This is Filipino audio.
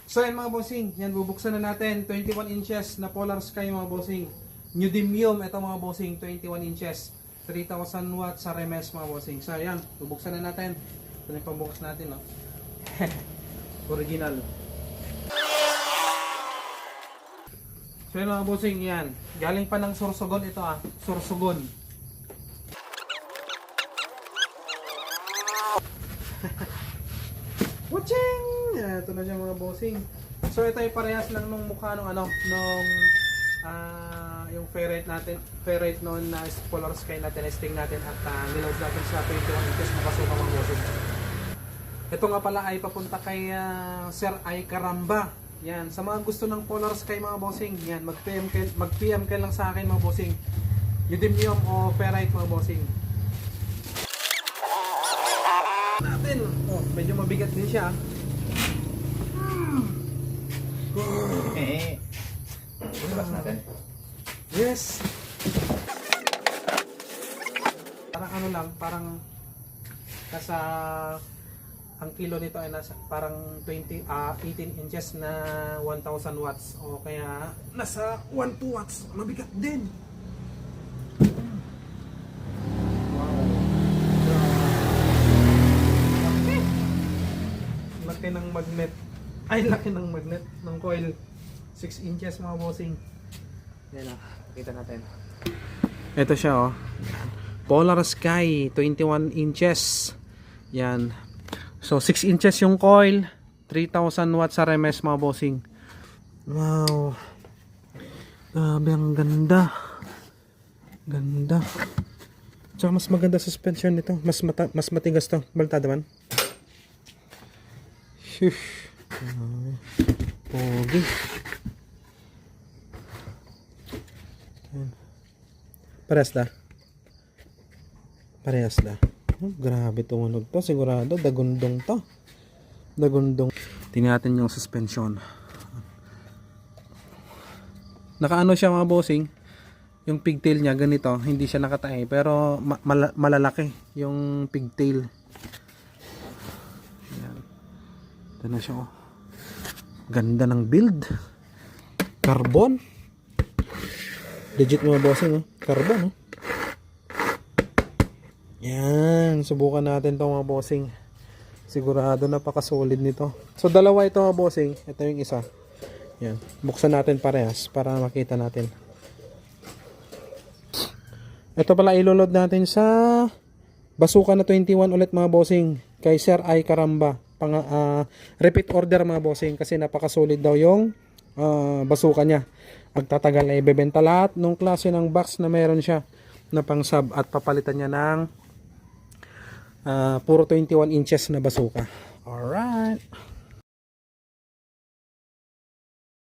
So yan mga bossing, yan bubuksan na natin 21 inches na Polar Sky mga bossing. Neodymium ito mga bossing, 21 inches, 3000 watts sa RMS mga bossing. So yan, bubuksan na natin. Ito na yung pambukas natin, no? Original. So yan mga bossing, yan. Galing pa ng Sorsogon ito Sorsogon. Watching! Ito na siya mga bossing. So ito ay parehas lang nung mukha nung yung ferrite natin, ferrite noon na Polar Sky na testing natin at niload natin sa 21 inches makasuka mga bossing. Ito nga pala ay papunta kay Sir Ay Caramba. Yan, sa mga gusto ng Polar Sky mga bossing, yan, mag-PM kayo lang sa akin mga bossing. Neodymium o ferrite mga bossing. Natin. Oh, medyo mabigat din siya. Labas natin. Yes. Parang ano lang, parang nasa ang kilo nito ay nasa parang 18 inches na 1000 watts o kaya nasa 12 watts. Mabigat din. Laki ng magnet. Ay, laki ng magnet ng coil. 6 inches mga bossing. Yan o, kita natin. Ito siya Polar Sky, 21 inches. Yan. So 6 inches yung coil, 3000 watts RMS mga bossing. Wow. Grabe, ang ganda. Ganda. Tsaka mas maganda suspension nito. Mas matigas to. Baltada man. Shush. Pogi. Parehas na. Parehas na. Oh, grabe tumunog to. Sigurado dagundong to. Dagundong. Tingnan natin yung suspension. Nakaano siya mga bossing. Yung pigtail niya ganito. Hindi siya nakatae. Pero malalaki yung pigtail. Ayan. Ito na siya Ganda ng build. Carbon. Legit mga bossing Carbon Yan. Subukan natin to mga bossing. Sigurado napaka-solid nito. So dalawa ito mga bossing. Ito yung isa. Yan. Buksan natin parehas para makita natin. Ito pala iloload natin sa Bazooka na 21 ulit mga bossing. Kay Sir Ay Caramba. Repeat order mga bossing kasi napaka-solid daw yung bazooka niya. Pagtatagal na ibebenta lahat nung klase ng box na meron siya na pang sub at papalitan niya ng puro 21 inches na bazooka. Alright.